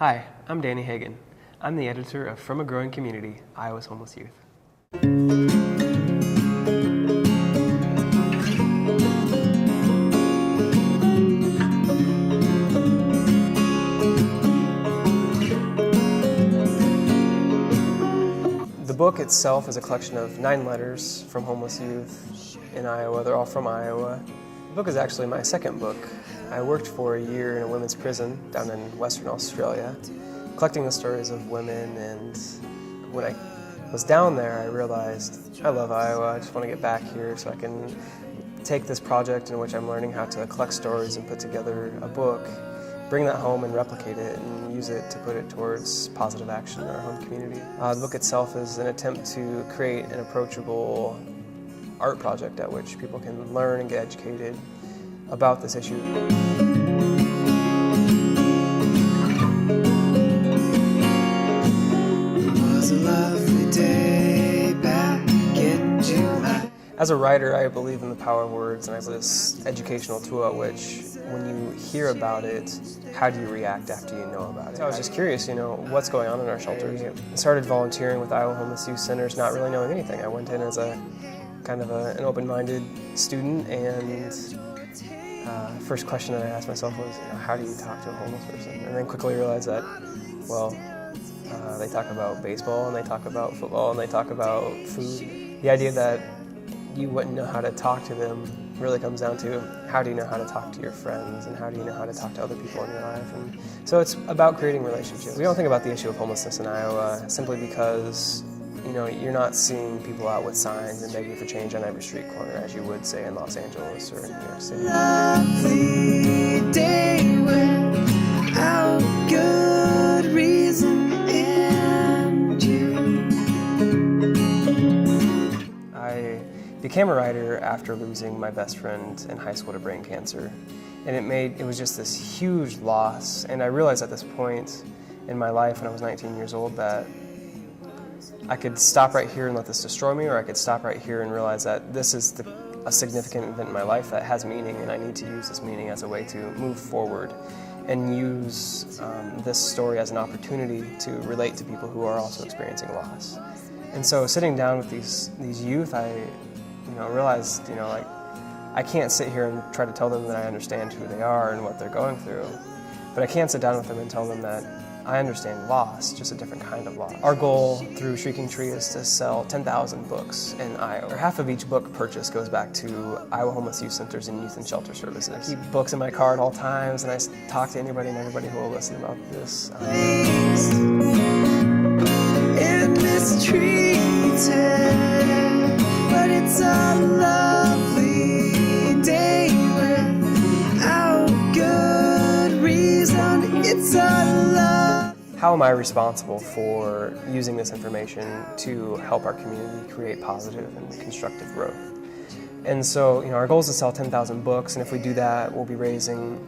Hi, I'm Danny Heggen. I'm the editor of From a Growing Community, Iowa's Homeless Youth. The book itself is a collection of 9 letters from homeless youth in Iowa. They're all from Iowa. The book is actually my second book. I worked for a year in a women's prison down in Western Australia, collecting the stories of women, and when I was down there I realized I love Iowa. I just want to get back here so I can take this project in which I'm learning how to collect stories and put together a book, bring that home and replicate it and use it to put it towards positive action in our home community. The book itself is an attempt to create an approachable art project at which people can learn and get educated about this issue. As a writer, I believe in the power of words, and I believe this educational tool at which, when you hear about it, how do you react after you know about it? So I was just curious, what's going on in our shelters. I started volunteering with Iowa Homeless Youth Centers, not really knowing anything. I went in as a kind of an open-minded student, and first question that I asked myself was, how do you talk to a homeless person? And then quickly realized that, well, they talk about baseball, and they talk about football, and they talk about food. The idea that you wouldn't know how to talk to them really comes down to how do you know how to talk to your friends, and how do you know how to talk to other people in your life. And so it's about creating relationships. We don't think about the issue of homelessness in Iowa simply because you're not seeing people out with signs and begging for change on every street corner as you would, say, in Los Angeles or in New York City. Lovely day without good reason and you. I became a writer after losing my best friend in high school to brain cancer, and it was just this huge loss. And I realized at this point in my life when I was 19 years old that I could stop right here and let this destroy me, or I could stop right here and realize that this is a significant event in my life that has meaning, and I need to use this meaning as a way to move forward and use this story as an opportunity to relate to people who are also experiencing loss. And so sitting down with these youth, I realized, I can't sit here and try to tell them that I understand who they are and what they're going through, but I can sit down with them and tell them that I understand loss, just a different kind of loss. Our goal through Shrieking Tree is to sell 10,000 books in Iowa. Half of each book purchase goes back to Iowa Homeless Youth Centers and Youth and Shelter Services. I keep books in my car at all times, and I talk to anybody and everybody who will listen about this. And mistreated, but it's a lovely day without good reason. It's a love. How am I responsible for using this information to help our community create positive and constructive growth? And so, our goal is to sell 10,000 books, and if we do that, we'll be raising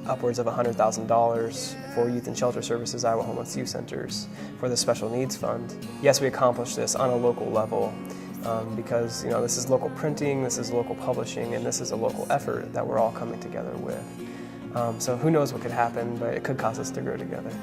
upwards of $100,000 for Youth and Shelter Services, Iowa Homeless Youth Centers, for the Special Needs Fund. Yes, we accomplish this on a local level because this is local printing, this is local publishing, and this is a local effort that we're all coming together with. So who knows what could happen, but it could cause us to grow together.